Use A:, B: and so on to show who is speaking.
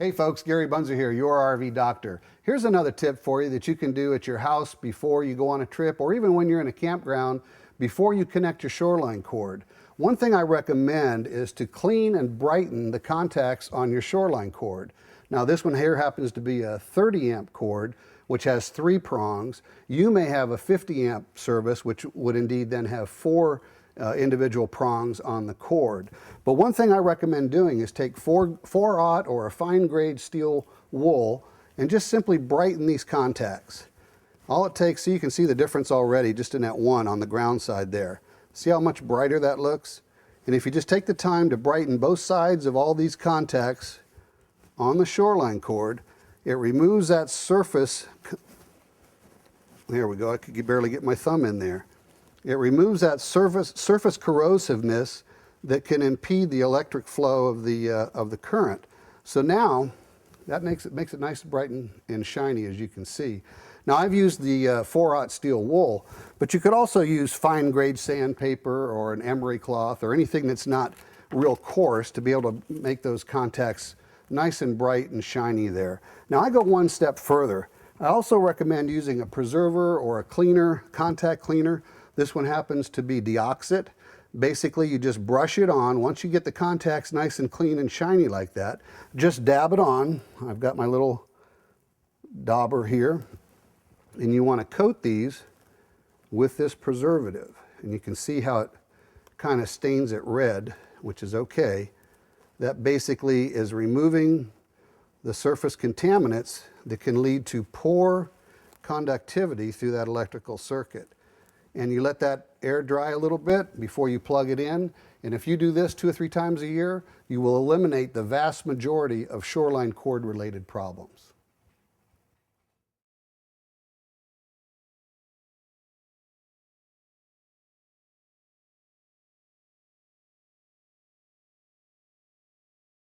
A: Hey folks, Gary Bunzer here, your RV doctor. Here's another tip for you that you can do at your house before you go on a trip, or even when you're in a campground before you connect your shoreline cord. One thing I recommend is to clean and brighten the contacts on your shoreline cord. Now this one here happens to be a 30 amp cord, which has 3 prongs. You may have a 50 amp service, which would indeed then have 4 individual prongs on the cord. But one thing I recommend doing is take 4/0 or a fine grade steel wool and just simply brighten these contacts. All it takes, so you can see the difference already just in that one on the ground side there. See how much brighter that looks? And if you just take the time to brighten both sides of all these contacts on the shoreline cord, it removes that surface. There we go, I could barely get my thumb in there. It removes that surface corrosiveness that can impede the electric flow of the current. So now that makes it nice, bright and shiny, as you can see. Now I've used the 4/0 steel wool, but you could also use fine grade sandpaper or an emery cloth or anything that's not real coarse to be able to make those contacts nice and bright and shiny there. Now I go one step further. I also recommend using a preserver or a cleaner, contact cleaner. This one happens to be deoxit. Basically, you just brush it on. Once you get the contacts nice and clean and shiny like that, just dab it on. I've got my little dauber here. And you want to coat these with this preservative. And you can see how it kind of stains it red, which is okay. That basically is removing the surface contaminants that can lead to poor conductivity through that electrical circuit. And you let that air dry a little bit before you plug it in. And if you do this 2 or 3 times a year, you will eliminate the vast majority of shoreline cord related problems.